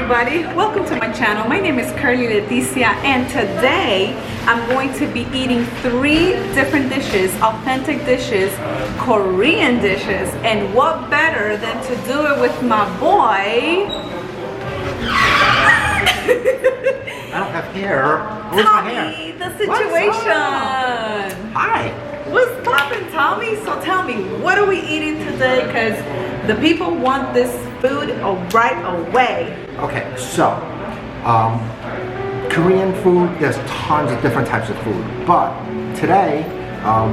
everybody, welcome to my channel. My name is Leticia, and today I'm going to be eating 3 different dishes, authentic dishes, Korean dishes, and what better than to do it with my boy. I don't have hair. Where's my hair? The situation. Hi. What's poppin', Tommy? So tell me, what are we eating today? Because the people want this food right away. Okay, so Korean food, there's tons of different types of food. But today,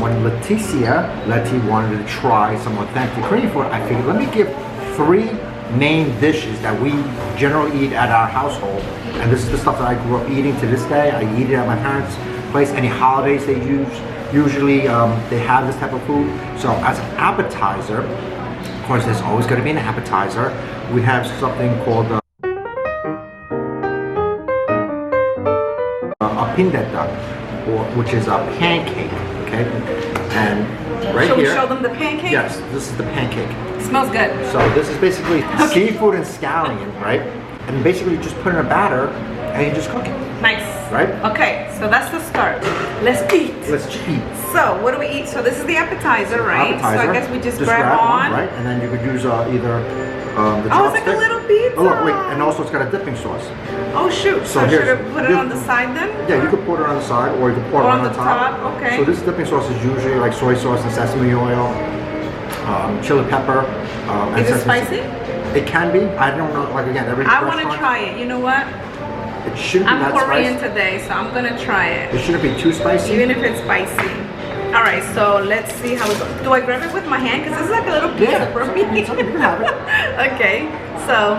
when Leti wanted to try some authentic Korean food, I figured let me give 3 main dishes that we generally eat at our household. And this is the stuff that I grew up eating to this day. I eat it at my parents' place. Any holidays they usually they have this type of food. So as an appetizer, of course there's always going to be an appetizer. We have something called a Bindae-tteok, which is a pancake, okay? And right Shall we here, show them the pancake? yes, this is the pancake. It smells good. So this is basically seafood and scallion, right? And basically you just put in a batter and you just cook it. Nice. Right? Okay, so that's the start. Let's eat. Let's eat. So what do we eat? So this is the appetizer, right? Appetizer. So I guess we just grab on. Right? And then you could use either the Oh, it's like a chopstick. little pizza. Oh, look, wait, and also it's got a dipping sauce. Oh shoot, so should I put it on the side then? Yeah, you could pour it on the side or you could pour it on the top. Okay. So this dipping sauce is usually like soy sauce and sesame oil, chili pepper. And is it spicy? It can be. I don't know, like again, every I want to try it. You know what? It shouldn't be I'm that Korean spicy. today, so I'm gonna try it. It shouldn't be too spicy. Even if it's spicy. All right, so let's see how it goes. Do I grab it with my hand? Because this is like a little pizza for me. You can have it. Okay, so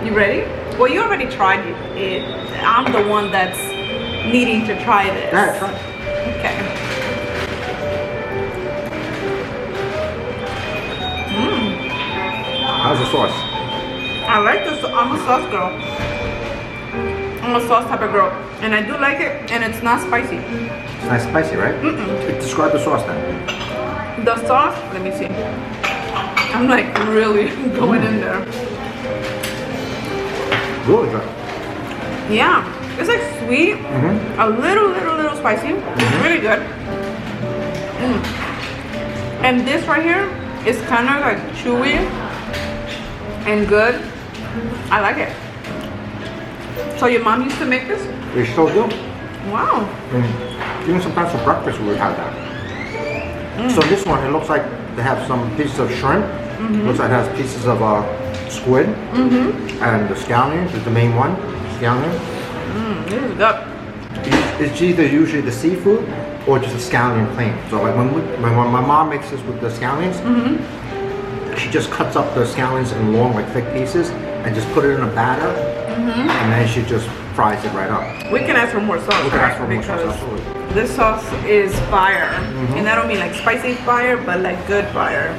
you ready? Well, you already tried it. I'm the one that's needing to try this. Yeah, try it. Okay. How's the sauce? I like this. I'm a sauce girl. I'm a sauce type of girl, and I do like it, and it's not spicy. It's not spicy, right? Describe the sauce then. The sauce, let me see. I'm like really going in there. Really good. Yeah, it's like sweet, a little spicy. It's really good. And this right here is kind of like chewy and good. I like it. So your mom used to make this? They still do. Wow. Even sometimes for breakfast we would have that. So this one, it looks like they have some pieces of shrimp. Looks like it has pieces of squid. And the scallion is the main one. Scallion. This is good. It's either usually the seafood or just a scallion plain. So like when my mom makes this with the scallions, she just cuts up the scallions in long, like thick pieces, and just put it in a batter, and then she just fries it right up. We can ask for more sauce. We can ask for more because sauce, absolutely. this sauce is fire, and I don't mean like spicy fire, but like good fire.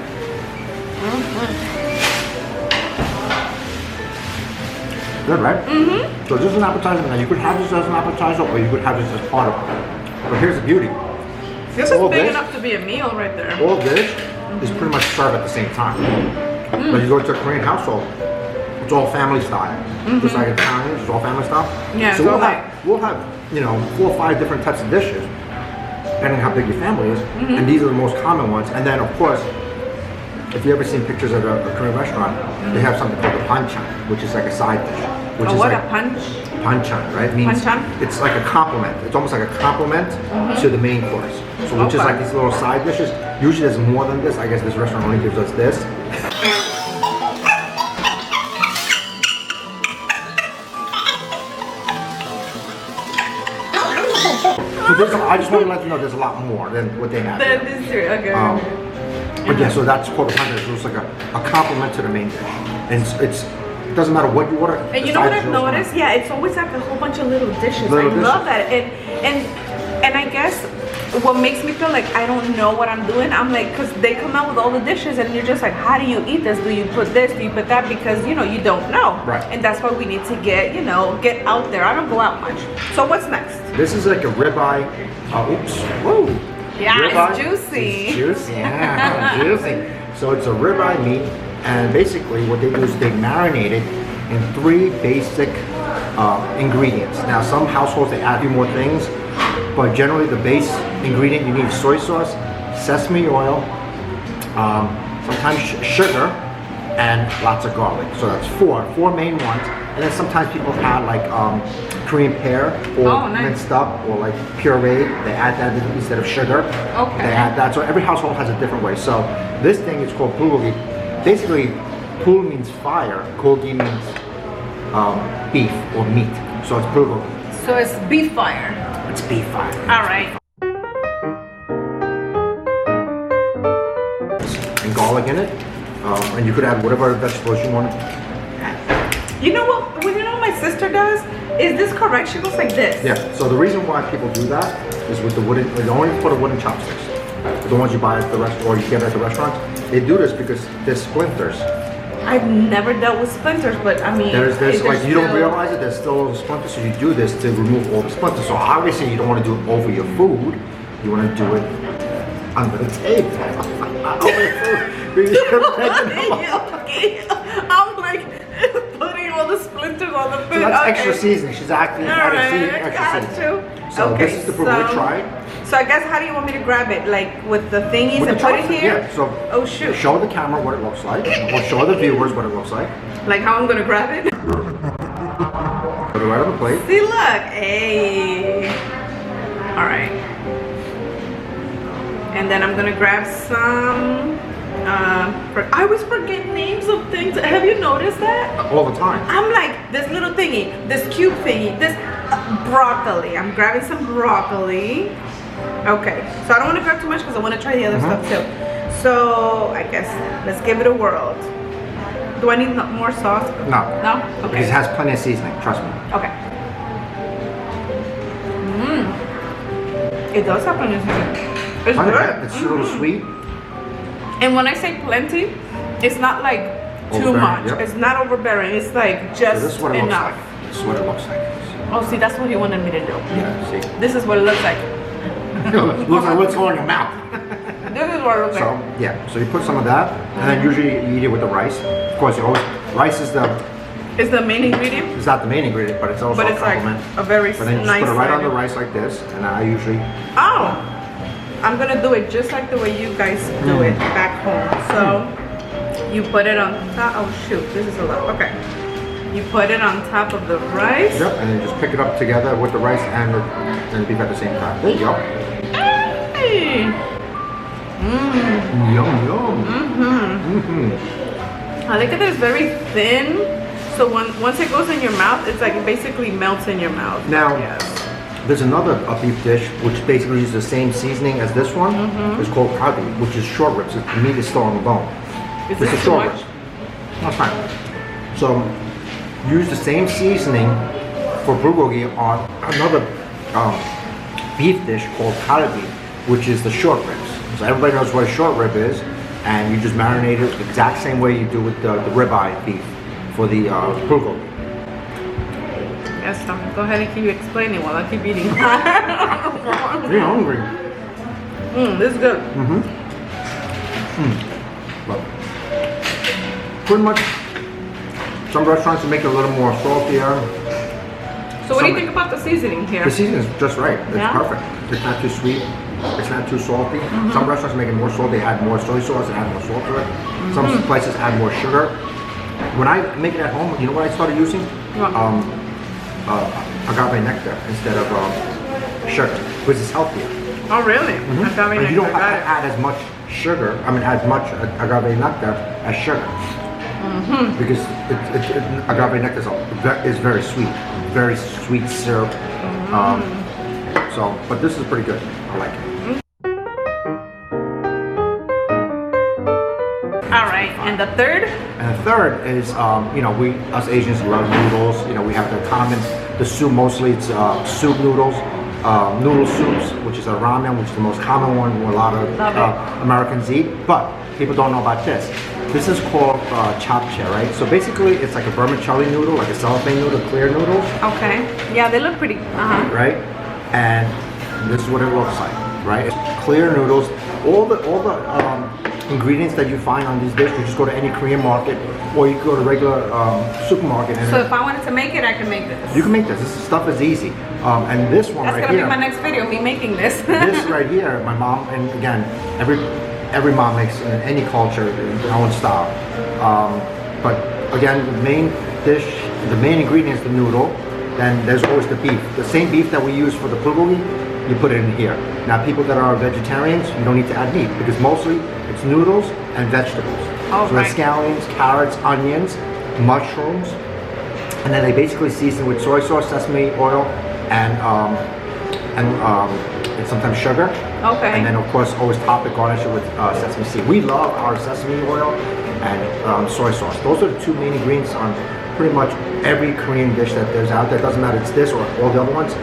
Good, right? So this is an appetizer. Now you could have this as an appetizer, or you could have this as part of it. But here's the beauty. This is big enough to be a meal right there. All this is pretty much served at the same time. But you go to a Korean household, it's all family style. Just like Italian, it's all family style. Yeah, so so we'll have 4 or 5 different types of dishes, depending on how big your family is. And these are the most common ones. And then of course, if you ever seen pictures of a Korean restaurant, they have something called a banchan, which is like a side dish. Which is what like a punch? Banchan, right? Means Banchan? it's like a compliment. It's almost like a compliment to the main course. So which is like these little side dishes. Usually there's more than this. I guess this restaurant only gives us this. So I just want to let you know there's a lot more than what they have. This is okay. But yeah, so that's called a banchan. So it's like a compliment to the main dish. And it doesn't matter what you order. And you know what I've noticed? Yeah, it's always like a whole bunch of little dishes. I love that. And I guess what makes me feel like I don't know what I'm doing, I'm like, because they come out with all the dishes and you're just like, how do you eat this? Do you put this? Do you put that? Because, you don't know. Right. And that's why we need to get out there. I don't go out much. So what's next? This is like a ribeye. Oops. Whoa. Yeah, Ribeye. it's juicy. It's juicy. Yeah, juicy. So it's a ribeye meat And basically what they do is they marinate it in 3 basic ingredients. Now some households they add a few more things, but generally the base ingredient you need is soy sauce, sesame oil, sometimes sugar, and lots of garlic. So that's four main ones. And then sometimes people add like Korean pear or minced up or like puree. They add that instead of sugar. Okay. They add that. So every household has a different way. So this thing is called bulgogi. Basically, pul means fire. Gogi means beef or meat. So it's bulgogi. So it's beef fire. It's beef fire. All right. And garlic in it. And you could add whatever vegetables you want. You know what? Well, you know what my sister does? Is this correct? She goes like this. Yeah. So the reason why people do that is with the wooden. They only put a wooden chopsticks. The ones you buy at the restaurant or you get at the restaurant. They do this because there's splinters. I've never dealt with splinters, but I mean, there's like you don't realize it. There's still splinters, so you do this to remove all the splinters. So obviously you don't want to do it over your food. You want to do it under the table. Over your food. Okay. I'm like putting all the splinters on the food. So that's extra seasoning. She's acting extra seasoning. So okay, this is the bulgogi. Try it. So I guess how do you want me to grab it? Like with the thingies with and put it here? Yeah. So oh shoot. Show the camera what it looks like, or show the viewers what it looks like. Like how I'm gonna grab it? Put it right on the plate. See, look, hey. All right. And then I'm gonna grab some. I always forget names of things. Have you noticed that? All the time. I'm like this little thingy, this cube thingy, this broccoli. I'm grabbing some broccoli. Okay, so I don't want to grab too much because I want to try the other stuff too. So I guess let's give it a whirl. Do I need more sauce? No. No? Okay. Because it has plenty of seasoning, trust me. Okay. It does have plenty of seasoning. It's good. It's a little sweet. And when I say plenty, it's not like too much. Yep. It's not overbearing. It's like just so this is what it enough. looks like. This is what it looks like. Oh, see, that's what he wanted me to do. Yeah, see. This is what it looks like. Looks like what's going in your mouth. This is what it looks like. So yeah, so you put some of that, and then usually you eat it with the rice. Of course, you always rice is the. It's the main ingredient. It's not the main ingredient, but it's also a complement. Like a very but then you nice. Just put it right on the rice like this, and I usually. Oh, I'm gonna do it just like the way you guys do it back home. So you put it on top. Oh shoot, this is a lot. Okay. You put it on top of the rice. Yep, and then just pick it up together with the rice and the beef at the same time. There you go. Hey. Yum yum. I like that it's very thin. So once it goes in your mouth, it's like it basically melts in your mouth. Now, there's another beef dish which basically uses the same seasoning as this one. It's called kadi, which is short ribs. The meat is still on the bone. Is this too much? That's fine. So use the same seasoning for bulgogi on another beef dish called kadi, which is the short ribs. So everybody knows what a short rib is, and you just marinate it the exact same way you do with the ribeye beef for the bulgogi. Yes, Tom. Go ahead and keep explaining while I keep eating. You're hungry. This is good. But pretty much, some restaurants make it a little more saltier. So what do you think about the seasoning here? The seasoning is just right. It's perfect. It's not too sweet. It's not too salty. Some restaurants make it more salty. They add more soy sauce and add more salt to it. Some places add more sugar. When I make it at home, you know what I started using? Agave nectar instead of sugar, which is healthier. Oh really? Agave nectar. You don't have to add as much sugar. I mean, as much agave nectar as sugar. Because agave nectar is very sweet syrup. But this is pretty good. I like it. All right, and the third? And the third is, we us Asians love noodles. We have the common, the soup mostly. It's soup noodles, noodle soups, which is a ramen, which is the most common one a lot of Americans eat. But people don't know about this. This is called Japchae, right? So basically, it's like a vermicelli noodle, like a cellophane noodle, clear noodles. Okay. Yeah, they look pretty. Right? And this is what it looks like, right? It's clear noodles. All the ingredients that you find on these dishes. You just go to any Korean market, or you go to regular supermarket. And so if I wanted to make it, I can make this. You can make this. This stuff is easy. And this one That's right gonna here. be my next video, me making this. This right here, my mom, and again, every mom makes in any culture their own style. But again, the main dish, the main ingredient is the noodle. Then there's always the beef. The same beef that we use for the bulgogi, you put it in here. Now, people that are vegetarians, you don't need to add meat because mostly it's noodles and vegetables. Oh, so right. there's scallions, carrots, onions, mushrooms, and then they basically season with soy sauce, sesame oil, and sometimes sugar. Okay. And then of course always top it, garnish it with sesame seed. We love our sesame oil and soy sauce. Those are the two main ingredients on pretty much every Korean dish that there's out there. It doesn't matter if it's this or all the other ones.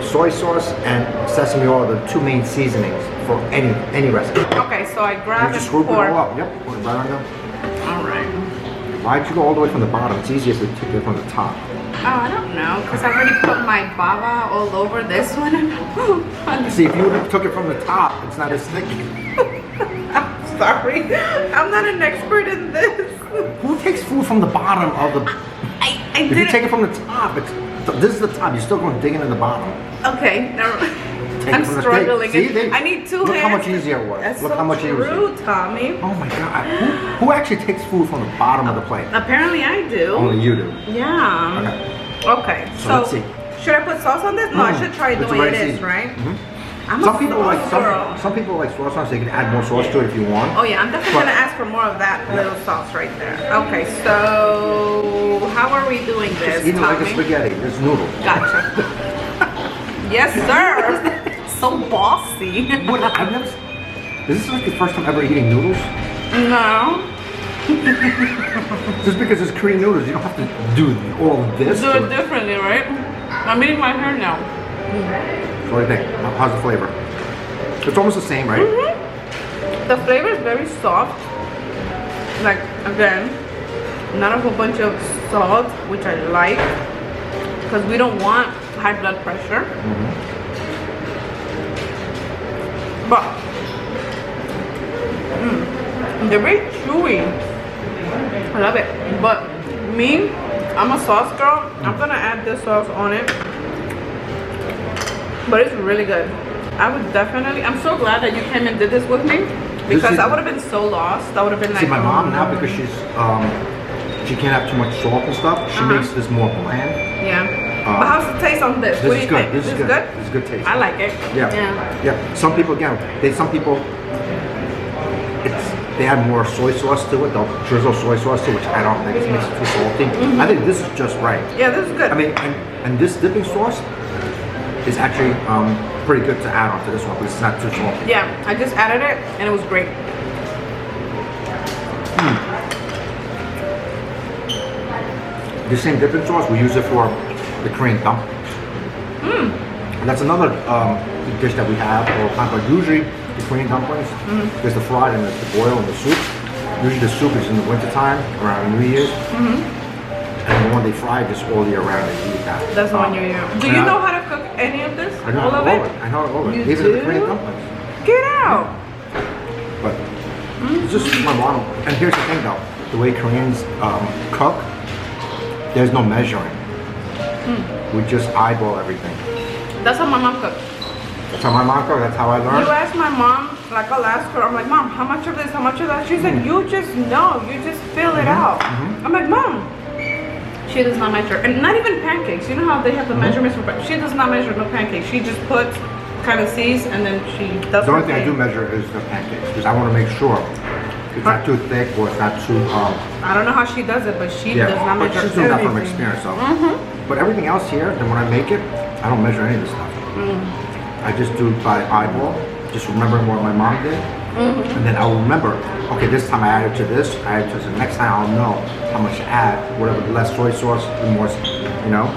Soy sauce and sesame oil are the two main seasonings for any recipe. Okay, so I grab You just and scoop it pour. all up. Yep, put it right on there. All right. Why'd you go all the way from the bottom? It's easiest to take it from the top. Oh, I don't know, because I already put my baba all over this one. See, if you would have took it from the top, it's not as sticky. I'm sorry. I'm not an expert in this. Who takes food from the bottom of the... I If you didn't. take it from the top, this is the top. You're still going digging in the bottom. Okay, never. Take I'm it from the struggling. See, I need two Look hands. how much easier it was. That's Look so how much easier it true, was. Tommy. Oh my God. Who actually takes food from the bottom of the plate? Apparently I do. Only you do. Yeah. Okay. Okay. So let's see. Should I put sauce on this? No, I should try it the It's way it already is, seasoned. right? Mhm. I'm Some a people sauce like girl. some people like sauce on, so you can add more sauce to it if you want. Oh yeah, I'm definitely But- gonna ask for more of that little sauce right there. Okay, so how are we doing this, Just eat it like a Tommy? spaghetti. It's noodles. Gotcha. Yes, sir. So bossy. What? I've never. Is this like the first time ever eating noodles? No. Just because it's Korean noodles, you don't have to do all of this. Do to it differently, right? I'm eating my hair now. So what do you think? How's the flavor? It's almost the same, right? The flavor is very soft. Like, again, not a whole bunch of salt, which I like. Because we don't want high blood pressure. But, they're very chewy. I love it. But me, I'm a sauce girl. I'm gonna add this sauce on it. But it's really good. I would definitely, I'm so glad that you came and did this with me. Because I would have been so lost. I would have been like, See, my mom now, because she can't have too much salt and stuff, she makes this more bland. Yeah. But how's the taste on this? This What do is you good. think? This is good. This is good taste. I like it. Yeah. Yeah. Some people, again, some people, they add more soy sauce to it. They'll drizzle soy sauce to it, which I don't think it makes it too salty. I think this is just right. Yeah, this is good. I mean, and this dipping sauce is actually pretty good to add onto this one, but it's not too salty. Yeah, I just added it and it was great. This same dipping sauce, we use it for the Korean dumplings. And that's another dish that we have all the time, but usually the Korean dumplings, there's the fried and there's the boiled and the soup. Usually the soup is in the wintertime, around New Year's. And the one they fry just all year round, they eat that. That's the one you use. Do you know how to cook any of this? I know all of all it? I know all of it. You Even the do? Korean dumplings. Get out. But it's just my mom. And here's the thing though, the way Koreans cook, there's no measuring. We just eyeball everything. That's how my mom cooks. That's how my mom cooked, that's how I learned. You ask my mom, like I'll ask her, I'm like, Mom, how much of this, how much of that? She said, you just know, you just fill it out. I'm like, Mom, she does not measure. And not even pancakes. You know how they have the measurements for pancakes? She does not measure no pancakes. She just puts, kind of sees, and then she does The only her thing I do thing. measure is the pancakes, because I want to make sure it's not too thick or it's not too, I don't know how she does it, but she does not but measure she's doing that from everything. experience, so. But everything else here, then when I make it, I don't measure any of this stuff. I just do it by eyeball, just remembering what my mom did. And then I'll remember, okay, this time I added to this, I added to this. Next time I'll know how much to add, whatever, the less soy sauce, the more, you know?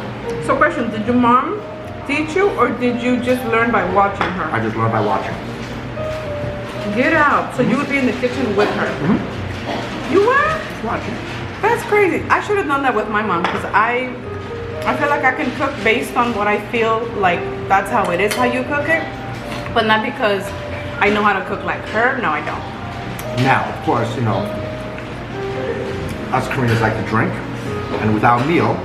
So question, did your mom teach you or did you just learn by watching her? I just learned by watching. Get out. So you would be in the kitchen with her. You were? Watching. That's crazy. I should have done that with my mom because I feel like I can cook based on what I feel like that's how it is, how you cook it. But not because I know how to cook like her. No, I don't. Now, of course, you know, us Koreans like to drink, and without meal,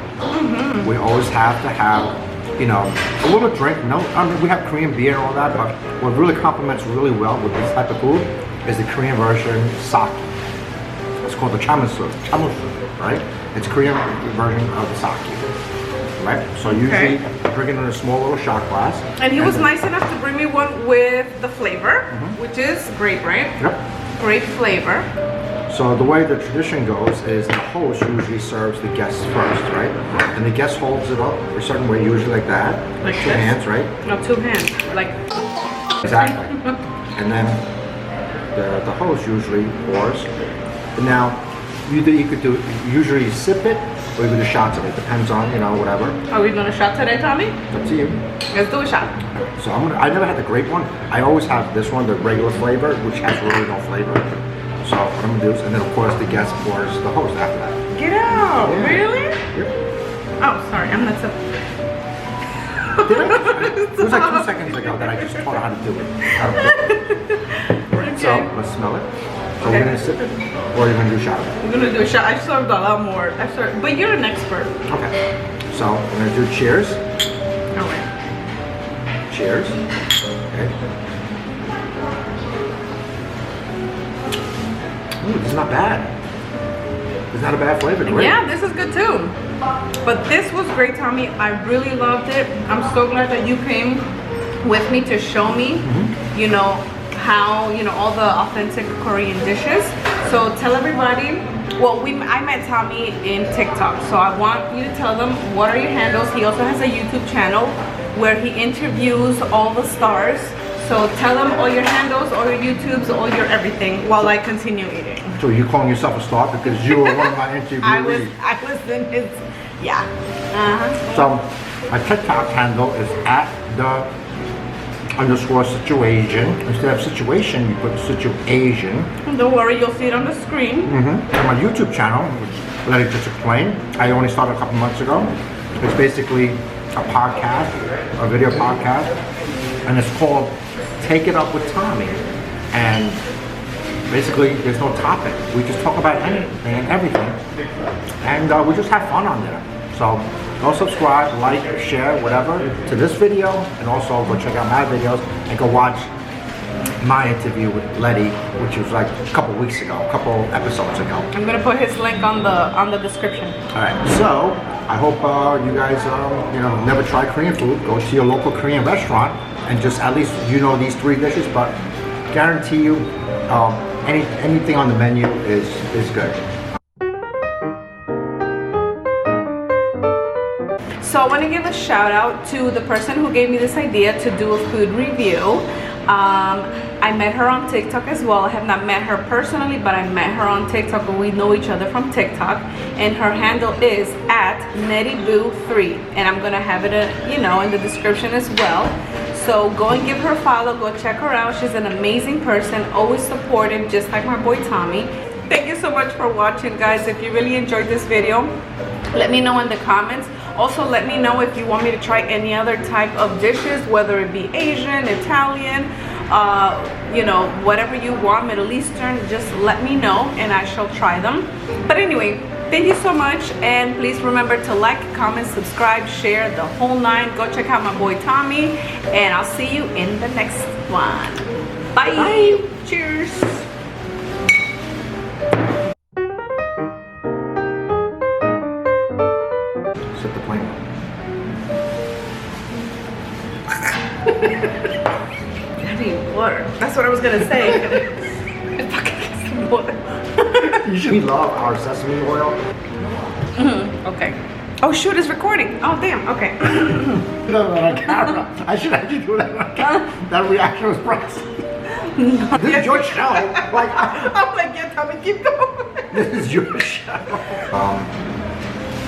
we always have to have, you know, a little drink. No, I mean, we have Korean beer and all that, but what really complements really well with this type of food is the Korean version sake. It's called the chamusu, right? It's Korean version of the sake, right? So usually drink it in a small little shot glass. And he was nice enough to bring me one with the flavor, which is great, right? Yep. Great flavor. So the way the tradition goes is the host usually serves the guests first, right? And the guest holds it up a certain way, usually like that. Like two hands, right? No, 2 hands. Like. Exactly. And then the host usually pours. Now, you could do, usually sip it, or you could do shots of it. Depends on, you know, whatever. Are we doing a shot today, Tommy? It's up to you. Let's do a shot. So I never had the grape one. I always have this one, the regular flavor, which has really no flavor. So what I'm gonna do is, and then of course the guest pours the host after that. Get out! Yeah. Really? Yep. Oh, sorry, I'm not so. Did I? It was like 2 seconds ago that I just taught her how to do it. So let's smell it. So we're gonna sip it, or you're gonna do a shot of it? I'm gonna do a shot. I served a lot more. But you're an expert. Okay. So we're gonna do cheers. All right. Cheers. Okay. Ooh, this is not bad. It's not a bad flavor. Great. Yeah, this is good too. But this was great, Tommy. I really loved it. I'm so glad that you came with me to show me, you know, how, you know, all the authentic Korean dishes. So tell everybody, well, I met Tommy in TikTok. So I want you to tell them, what are your handles? He also has a YouTube channel where he interviews all the stars. So tell them all your handles, all your YouTubes, all your everything while I continue eating. So you're calling yourself a star because you were one of my interviewees. I was in his, yeah. So my TikTok handle is @the_situation. Instead of situation, you put situation. Don't worry, you'll see it on the screen. And my YouTube channel, which let it just explain, I only started a couple months ago. It's basically a podcast, a video podcast, and it's called Take It Up with Tommy. And basically, there's no topic. We just talk about anything and everything. And we just have fun on there. So go subscribe, like, share, whatever, to this video. And also go check out my videos and go watch my interview with Letty, which was like a couple weeks ago, a couple episodes ago. I'm gonna put his link on the description. All right, so I hope you guys, you know, never try Korean food. Go to your local Korean restaurant and just at least you know these 3 dishes. But guarantee you, anything on the menu is good. So I want to give a shout out to the person who gave me this idea to do a food review. I met her on TikTok as well. I have not met her personally, but I met her on TikTok, and we know each other from TikTok. And her handle is @nettyboo3, and I'm gonna have it, you know, in the description as well. So go and give her a follow. Go check her out. She's an amazing person, always supportive, just like my boy Tommy. Thank you so much for watching, guys. If you really enjoyed this video, let me know in the comments. Also, let me know if you want me to try any other type of dishes, whether it be Asian, Italian, you know, whatever you want, Middle Eastern, just let me know and I shall try them. But anyway, thank you so much, and please remember to like, comment, subscribe, share, the whole 9. Go check out my boy Tommy, and I'll see you in the next one. Bye. Bye. Cheers. Set the plane. Water. That's what I was gonna say. If I could get some water. You should love our sesame oil. Okay. Oh shoot, it's recording. Oh damn. Okay. Do that on camera. I should actually do that on camera. That reaction was priceless. This is your show. Like, I'm like, yeah, Tommy, keep going. This is your show.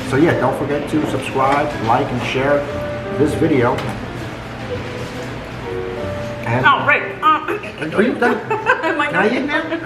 So yeah, don't forget to subscribe, like, and share this video. And oh, right. are you done? Can I eat now?